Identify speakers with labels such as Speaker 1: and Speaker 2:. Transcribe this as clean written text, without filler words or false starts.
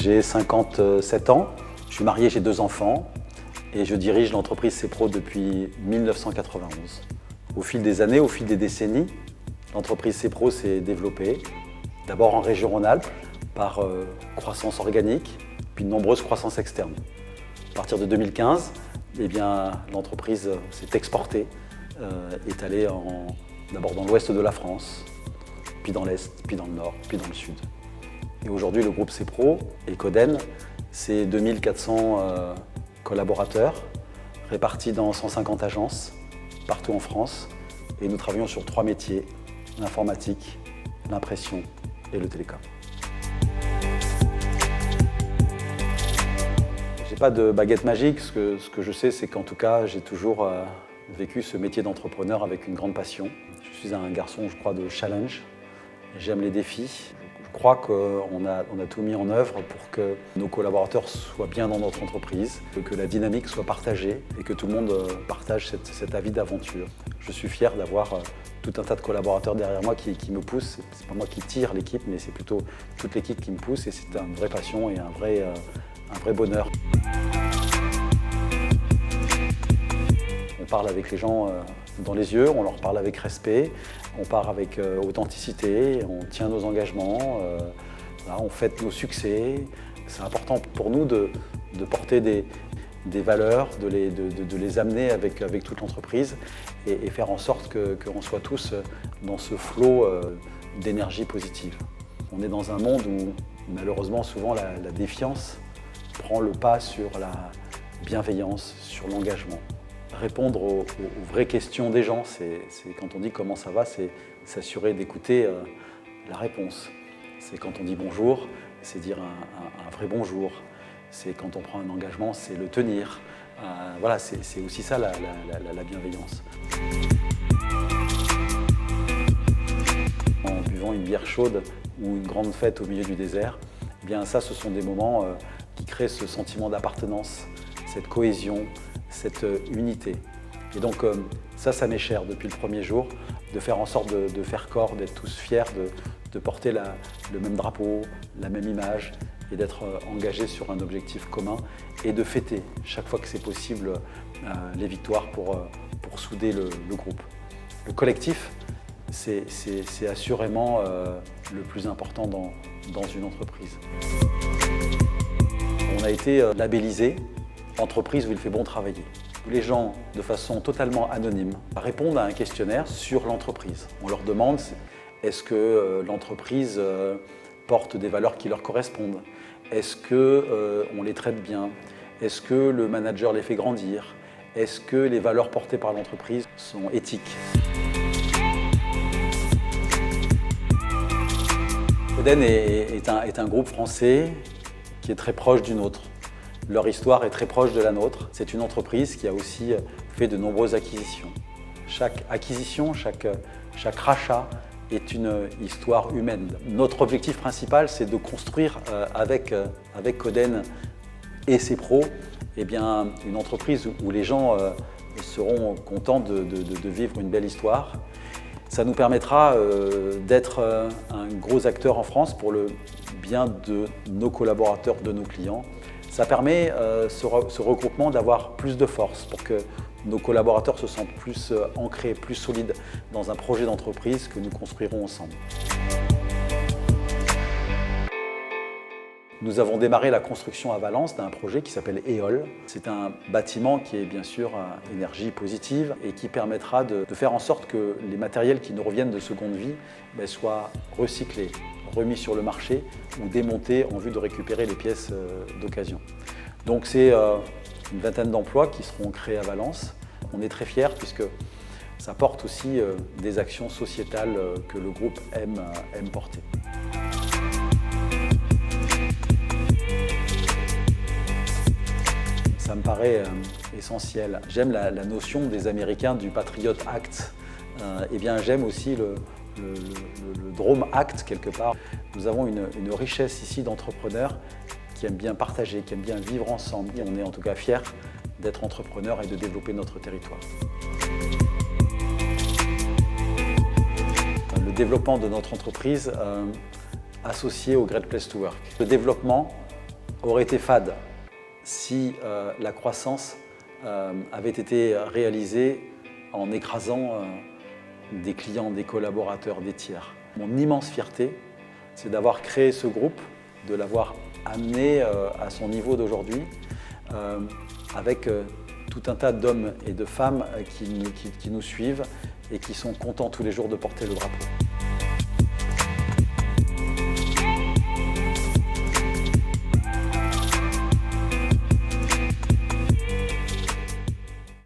Speaker 1: J'ai 57 ans, je suis marié, j'ai 2 enfants et je dirige l'entreprise CPRO depuis 1991. Au fil des années, au fil des décennies, l'entreprise CPRO s'est développée, d'abord en région Rhône-Alpes, par croissance organique, puis de nombreuses croissances externes. À partir de 2015, l'entreprise s'est exportée, est allée d'abord dans l'ouest de la France, puis dans l'est, puis dans le nord, puis dans le sud. Et aujourd'hui, le groupe CPRO et Coden, c'est 2400 collaborateurs répartis dans 150 agences partout en France. Et nous travaillons sur 3 métiers, l'informatique, l'impression et le télécom. J'ai pas de baguette magique, ce que je sais, c'est qu'en tout cas, j'ai toujours vécu ce métier d'entrepreneur avec une grande passion. Je suis un garçon, je crois, de challenge. J'aime les défis. Je crois qu'on a tout mis en œuvre pour que nos collaborateurs soient bien dans notre entreprise, que la dynamique soit partagée et que tout le monde partage cet avis d'aventure. Je suis fier d'avoir tout un tas de collaborateurs derrière moi qui me poussent. C'est pas moi qui tire l'équipe, mais c'est plutôt toute l'équipe qui me pousse et c'est une vraie passion et un vrai bonheur. On parle avec les gens dans les yeux, on leur parle avec respect, on parle avec authenticité, on tient nos engagements, on fête nos succès. C'est important pour nous de porter des valeurs, de les amener avec toute l'entreprise et faire en sorte qu'on soit tous dans ce flot d'énergie positive. On est dans un monde où malheureusement souvent la défiance prend le pas sur la bienveillance, sur l'engagement. Répondre aux vraies questions des gens, c'est quand on dit comment ça va, c'est s'assurer d'écouter la réponse. C'est quand on dit bonjour, c'est dire un vrai bonjour. C'est quand on prend un engagement, c'est le tenir. Voilà, c'est aussi ça la bienveillance. En buvant une bière chaude ou une grande fête au milieu du désert, eh bien ça, ce sont des moments qui créent ce sentiment d'appartenance, cette cohésion, cette unité. Et donc ça m'est cher depuis le premier jour, de faire en sorte de faire corps, d'être tous fiers, de porter le même drapeau, la même image et d'être engagés sur un objectif commun et de fêter chaque fois que c'est possible les victoires pour souder le groupe. Le collectif, c'est assurément le plus important dans une entreprise. On a été labellisé entreprise où il fait bon travailler. Les gens, de façon totalement anonyme, répondent à un questionnaire sur l'entreprise. On leur demande est-ce que l'entreprise porte des valeurs qui leur correspondent? Est-ce qu'on les traite bien? Est-ce que le manager les fait grandir? Est-ce que les valeurs portées par l'entreprise sont éthiques? Coden est un groupe français qui est très proche du nôtre. Leur histoire est très proche de la nôtre. C'est une entreprise qui a aussi fait de nombreuses acquisitions. Chaque acquisition, chaque rachat est une histoire humaine. Notre objectif principal, c'est de construire avec Coden et CPRO une entreprise où les gens seront contents de vivre une belle histoire. Ça nous permettra d'être un gros acteur en France pour le bien de nos collaborateurs, de nos clients. Ça permet ce regroupement d'avoir plus de force pour que nos collaborateurs se sentent plus ancrés, plus solides dans un projet d'entreprise que nous construirons ensemble. Nous avons démarré la construction à Valence d'un projet qui s'appelle EOL. C'est un bâtiment qui est bien sûr à énergie positive et qui permettra de faire en sorte que les matériels qui nous reviennent de seconde vie soient recyclés, remis sur le marché ou démontés en vue de récupérer les pièces d'occasion. Donc c'est une vingtaine d'emplois qui seront créés à Valence. On est très fiers puisque ça porte aussi des actions sociétales que le groupe aime porter. Ça me paraît essentiel. J'aime la notion des Américains du Patriot Act. J'aime aussi le Drôme Act quelque part. Nous avons une richesse ici d'entrepreneurs qui aiment bien partager, qui aiment bien vivre ensemble. Et on est en tout cas fiers d'être entrepreneurs et de développer notre territoire. Le développement de notre entreprise associé au Great Place to Work. Le développement aurait été fade si la croissance avait été réalisée en écrasant des clients, des collaborateurs, des tiers. Mon immense fierté, c'est d'avoir créé ce groupe, de l'avoir amené à son niveau d'aujourd'hui, avec tout un tas d'hommes et de femmes qui nous suivent et qui sont contents tous les jours de porter le drapeau.